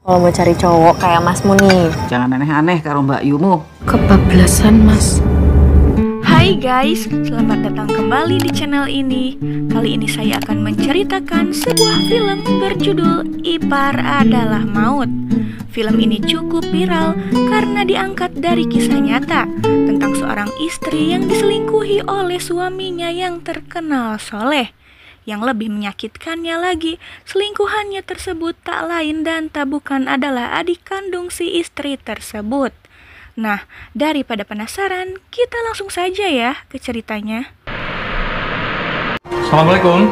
Kalau mau cari cowok kayak Masmu nih. Jangan aneh-aneh karo Mbak Yumu. Kebablasan, Mas. Hai guys, selamat datang kembali di channel ini. Kali ini saya akan menceritakan sebuah film berjudul Ipar Adalah Maut. Film ini cukup viral karena diangkat dari kisah nyata tentang seorang istri yang diselingkuhi oleh suaminya yang terkenal soleh. Yang lebih menyakitkannya lagi, selingkuhannya tersebut tak lain dan tak bukan adalah adik kandung si istri tersebut. Nah, daripada penasaran, kita langsung saja ya ke ceritanya. Assalamualaikum.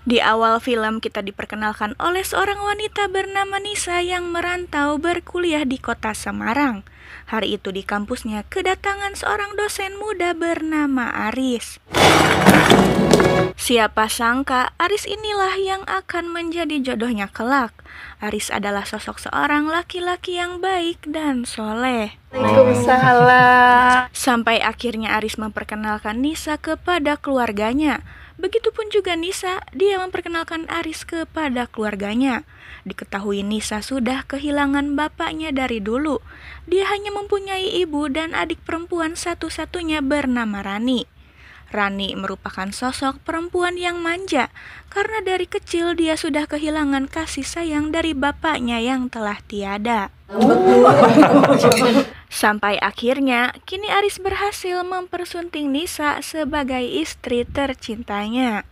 Di awal film kita diperkenalkan oleh seorang wanita bernama Nisa yang merantau berkuliah di kota Semarang. Hari itu di kampusnya kedatangan seorang dosen muda bernama Aris. Siapa sangka Aris inilah yang akan menjadi jodohnya kelak. Aris adalah sosok seorang laki-laki yang baik dan soleh. Waalaikumsalam. Sampai akhirnya Aris memperkenalkan Nisa kepada keluarganya. Begitupun juga Nisa, dia memperkenalkan Aris kepada keluarganya. Diketahui Nisa sudah kehilangan bapaknya dari dulu. Dia hanya mempunyai ibu dan adik perempuan satu-satunya bernama Rani. Rani merupakan sosok perempuan yang manja karena dari kecil dia sudah kehilangan kasih sayang dari bapaknya yang telah tiada. Sampai akhirnya kini Aris berhasil mempersunting Nisa sebagai istri tercintanya.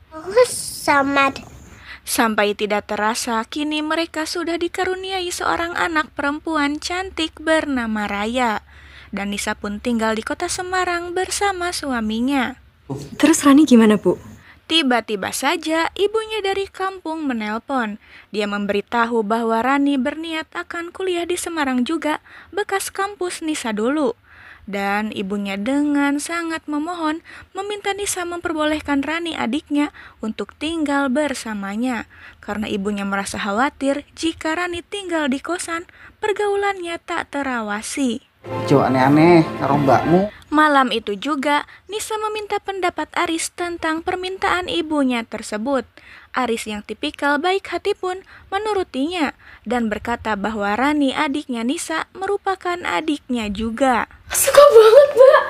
Sampai tidak terasa kini mereka sudah dikaruniai seorang anak perempuan cantik bernama Raya. Dan Nisa pun tinggal di kota Semarang bersama suaminya. Terus Rani gimana, Bu? Tiba-tiba saja ibunya dari kampung menelpon. Dia memberitahu bahwa Rani berniat akan kuliah di Semarang juga, bekas kampus Nisa dulu. Dan ibunya dengan sangat memohon meminta Nisa memperbolehkan Rani adiknya untuk tinggal bersamanya. Karena ibunya merasa khawatir jika Rani tinggal di kosan, pergaulannya tak terawasi. Jangan aneh-aneh karo mbakmu. Malam itu juga, Nisa meminta pendapat Aris tentang permintaan ibunya tersebut. Aris yang tipikal baik hati pun menurutinya dan berkata bahwa Rani adiknya Nisa merupakan adiknya juga. Suka banget, Mbak.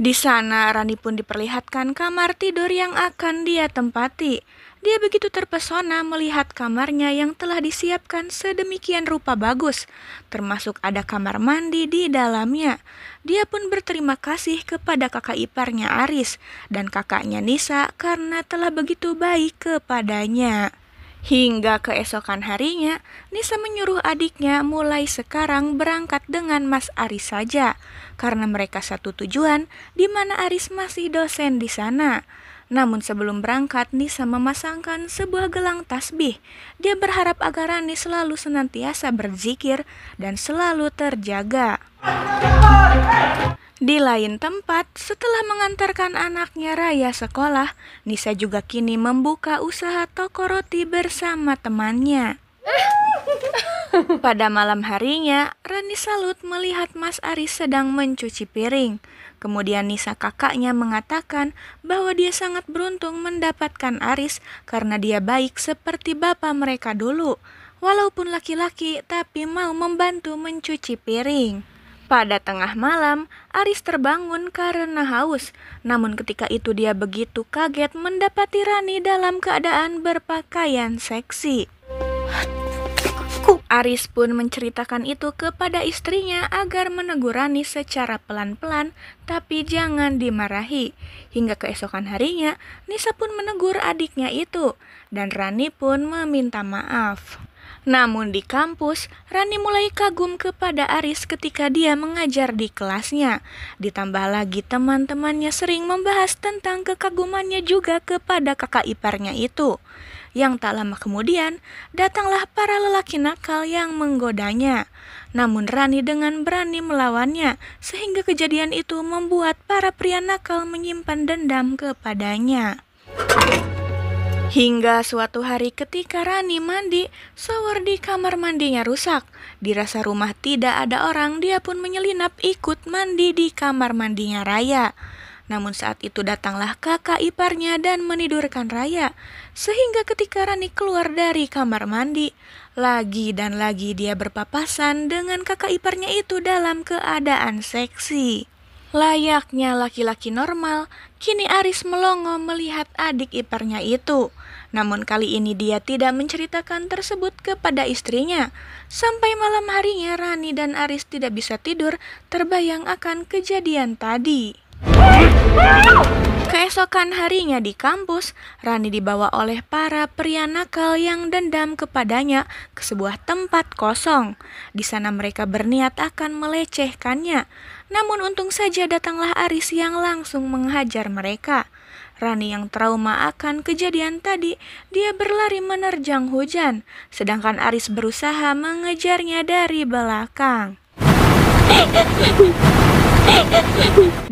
Di sana Rani pun diperlihatkan kamar tidur yang akan dia tempati. Dia begitu terpesona melihat kamarnya yang telah disiapkan sedemikian rupa bagus, termasuk ada kamar mandi di dalamnya. Dia pun berterima kasih kepada kakak iparnya Aris dan kakaknya Nisa karena telah begitu baik kepadanya. Hingga keesokan harinya, Nisa menyuruh adiknya mulai sekarang berangkat dengan Mas Aris saja, karena mereka satu tujuan, di mana Aris masih dosen di sana. Namun sebelum berangkat, Nisa memasangkan sebuah gelang tasbih. Dia berharap agar Rani selalu senantiasa berzikir dan selalu terjaga. Di lain tempat, setelah mengantarkan anaknya Raya sekolah, Nisa juga kini membuka usaha toko roti bersama temannya. Pada malam harinya, Rani salut melihat Mas Aris sedang mencuci piring. Kemudian Nisa kakaknya mengatakan bahwa dia sangat beruntung mendapatkan Aris karena dia baik seperti bapak mereka dulu. Walaupun laki-laki tapi mau membantu mencuci piring. Pada tengah malam, Aris terbangun karena haus. Namun ketika itu dia begitu kaget mendapati Rani dalam keadaan berpakaian seksi. Aris pun menceritakan itu kepada istrinya agar menegur Rani secara pelan-pelan, tapi jangan dimarahi. Hingga keesokan harinya, Nisa pun menegur adiknya itu, dan Rani pun meminta maaf. Namun di kampus, Rani mulai kagum kepada Aris ketika dia mengajar di kelasnya. Ditambah lagi teman-temannya sering membahas tentang kekagumannya juga kepada kakak iparnya itu. Yang tak lama kemudian, datanglah para lelaki nakal yang menggodanya. Namun Rani dengan berani melawannya, sehingga kejadian itu membuat para pria nakal menyimpan dendam kepadanya. Hingga suatu hari ketika Rani mandi, shower di kamar mandinya rusak. Dirasa rumah tidak ada orang, dia pun menyelinap ikut mandi di kamar mandinya Raya. Namun saat itu datanglah kakak iparnya dan menidurkan Raya. Sehingga ketika Rani keluar dari kamar mandi, lagi dan lagi dia berpapasan dengan kakak iparnya itu dalam keadaan seksi. Layaknya laki-laki normal, kini Aris melongo melihat adik iparnya itu. Namun kali ini dia tidak menceritakan tersebut kepada istrinya. Sampai malam harinya Rani dan Aris tidak bisa tidur terbayang akan kejadian tadi. Keesokan harinya di kampus, Rani dibawa oleh para pria nakal yang dendam kepadanya ke sebuah tempat kosong. Di sana mereka berniat akan melecehkannya. Namun untung saja datanglah Aris yang langsung menghajar mereka. Rani yang trauma akan kejadian tadi, dia berlari menerjang hujan, sedangkan Aris berusaha mengejarnya dari belakang.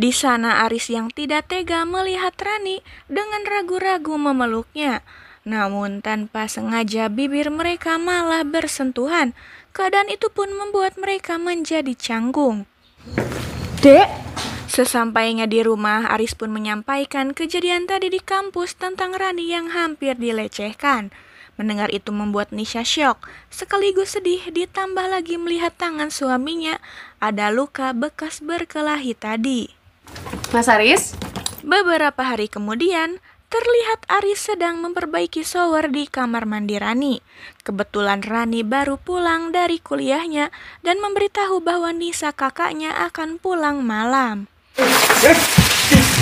Di sana Aris yang tidak tega melihat Rani dengan ragu-ragu memeluknya. Namun tanpa sengaja bibir mereka malah bersentuhan. Keadaan itu pun membuat mereka menjadi canggung. Dek, Sesampainya di rumah, Aris pun menyampaikan kejadian tadi di kampus tentang Rani yang hampir dilecehkan. Mendengar itu membuat Nisa syok, sekaligus sedih ditambah lagi melihat tangan suaminya ada luka bekas berkelahi tadi. Mas Aris? Beberapa hari kemudian, terlihat Aris sedang memperbaiki shower di kamar mandi Rani. Kebetulan Rani baru pulang dari kuliahnya dan memberitahu bahwa Nisa kakaknya akan pulang malam.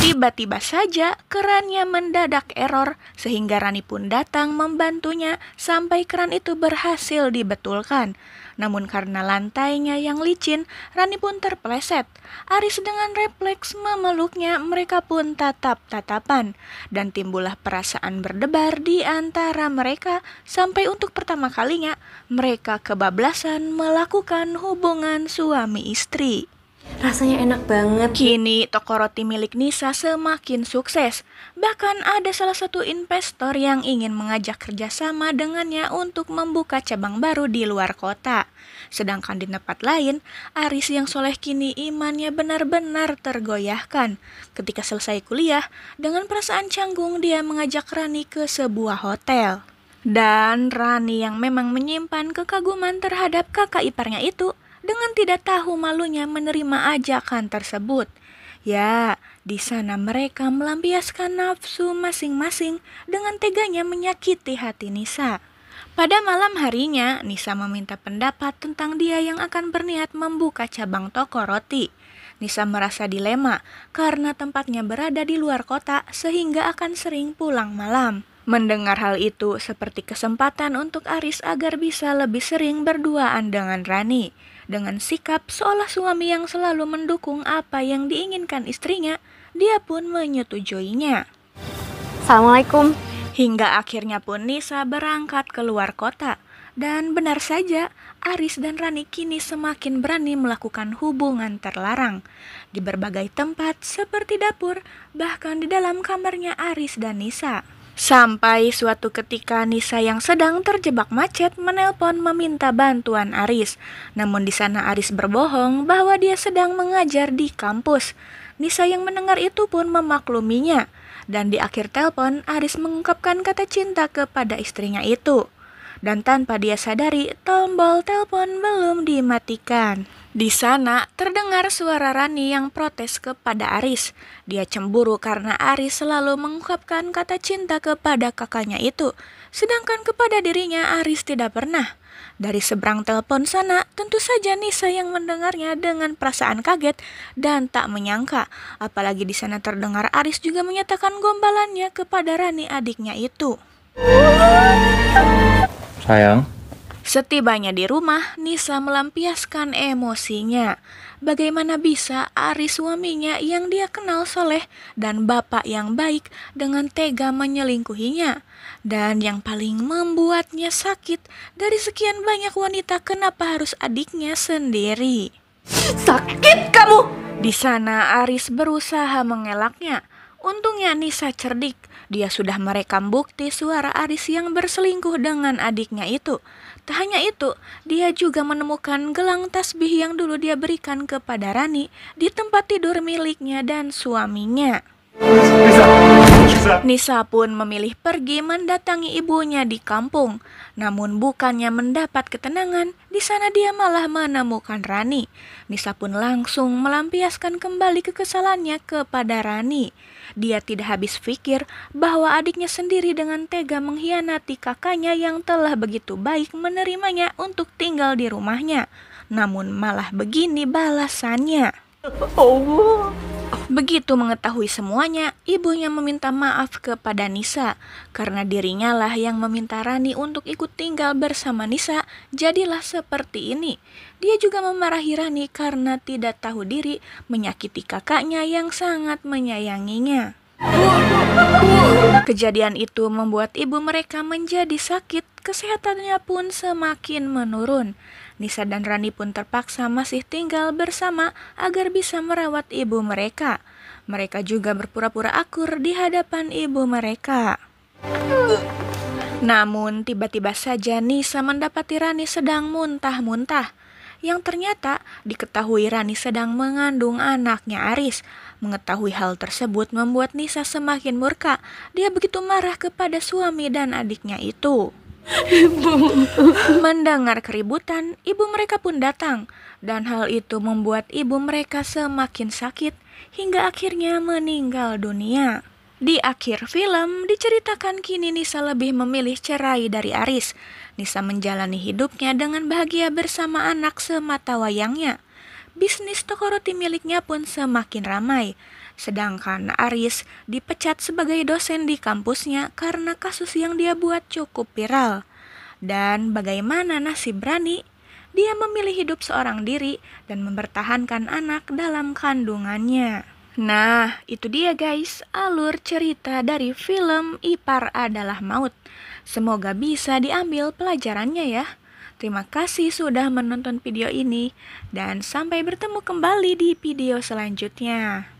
Tiba-tiba saja kerannya mendadak error sehingga Rani pun datang membantunya sampai keran itu berhasil dibetulkan. Namun karena lantainya yang licin, Rani pun terpeleset. Aris dengan refleks memeluknya, mereka pun tatap-tatapan. Dan timbullah perasaan berdebar di antara mereka sampai untuk pertama kalinya mereka kebablasan melakukan hubungan suami istri. Rasanya enak banget. Kini toko roti milik Nisa semakin sukses. Bahkan ada salah satu investor yang ingin mengajak kerjasama dengannya untuk membuka cabang baru di luar kota. Sedangkan di tempat lain, Aris yang soleh kini imannya benar-benar tergoyahkan. Ketika selesai kuliah, dengan perasaan canggung dia mengajak Rani ke sebuah hotel. Dan Rani yang memang menyimpan kekaguman terhadap kakak iparnya itu, dengan tidak tahu malunya menerima ajakan tersebut. Ya, di sana mereka melampiaskan nafsu masing-masing dengan teganya menyakiti hati Nisa. Pada malam harinya, Nisa meminta pendapat tentang dia yang akan berniat membuka cabang toko roti. Nisa merasa dilema karena tempatnya berada di luar kota sehingga akan sering pulang malam. Mendengar hal itu seperti kesempatan untuk Aris agar bisa lebih sering berduaan dengan Rani. Dengan sikap seolah suami yang selalu mendukung apa yang diinginkan istrinya, dia pun menyetujuinya. Assalamualaikum. Hingga akhirnya pun Nisa berangkat keluar kota. Dan benar saja, Aris dan Rani kini semakin berani melakukan hubungan terlarang. Di berbagai tempat seperti dapur, bahkan di dalam kamarnya Aris dan Nisa. Sampai suatu ketika Nisa yang sedang terjebak macet menelpon meminta bantuan Aris. Namun di sana Aris berbohong bahwa dia sedang mengajar di kampus. Nisa yang mendengar itu pun memakluminya. Dan di akhir telepon Aris mengungkapkan kata cinta kepada istrinya itu. Dan tanpa dia sadari, tombol telepon belum dimatikan. Di sana terdengar suara Rani yang protes kepada Aris. Dia cemburu karena Aris selalu mengungkapkan kata cinta kepada kakaknya itu, sedangkan kepada dirinya Aris tidak pernah. Dari seberang telepon sana, tentu saja Nisa yang mendengarnya dengan perasaan kaget dan tak menyangka. Apalagi di sana terdengar Aris juga menyatakan gombalannya kepada Rani adiknya itu. Sayang, Setibanya di rumah, Nisa melampiaskan emosinya. Bagaimana bisa Aris suaminya yang dia kenal soleh dan bapak yang baik dengan tega menyelingkuhinya? Dan yang paling membuatnya sakit, dari sekian banyak wanita kenapa harus adiknya sendiri? Sakit kamu! Di sana Aris berusaha mengelaknya. Untungnya Nisa cerdik. Dia sudah merekam bukti suara Aris yang berselingkuh dengan adiknya itu. Tak hanya itu, dia juga menemukan gelang tasbih yang dulu dia berikan kepada Rani di tempat tidur miliknya dan suaminya. Nisa pun memilih pergi mendatangi ibunya di kampung. Namun bukannya mendapat ketenangan, di sana dia malah menemukan Rani. Nisa pun langsung melampiaskan kembali kekesalannya kepada Rani. Dia tidak habis pikir bahwa adiknya sendiri dengan tega mengkhianati kakaknya yang telah begitu baik menerimanya untuk tinggal di rumahnya. Namun malah begini balasannya. Begitu mengetahui semuanya, ibunya meminta maaf kepada Nisa. Karena dirinya lah yang meminta Rani untuk ikut tinggal bersama Nisa, jadilah seperti ini. Dia juga memarahi Rani karena tidak tahu diri menyakiti kakaknya yang sangat menyayanginya. Kejadian itu membuat ibu mereka menjadi sakit, kesehatannya pun semakin menurun. Nisa dan Rani pun terpaksa masih tinggal bersama agar bisa merawat ibu mereka. Mereka juga berpura-pura akur di hadapan ibu mereka. Namun tiba-tiba saja Nisa mendapati Rani sedang muntah-muntah. Yang ternyata diketahui Rani sedang mengandung anaknya Aris. Mengetahui hal tersebut membuat Nisa semakin murka. Dia begitu marah kepada suami dan adiknya itu. Mendengar keributan, ibu mereka pun datang. Dan hal itu membuat ibu mereka semakin sakit hingga akhirnya meninggal dunia. Di akhir film diceritakan kini Nisa lebih memilih cerai dari Aris. Nisa menjalani hidupnya dengan bahagia bersama anak semata wayangnya. Bisnis toko roti miliknya pun semakin ramai. Sedangkan Aris dipecat sebagai dosen di kampusnya karena kasus yang dia buat cukup viral. Dan bagaimana nasib Rani? Dia memilih hidup seorang diri dan mempertahankan anak dalam kandungannya. Nah, itu dia guys, alur cerita dari film Ipar Adalah Maut. Semoga bisa diambil pelajarannya ya. Terima kasih sudah menonton video ini dan sampai bertemu kembali di video selanjutnya.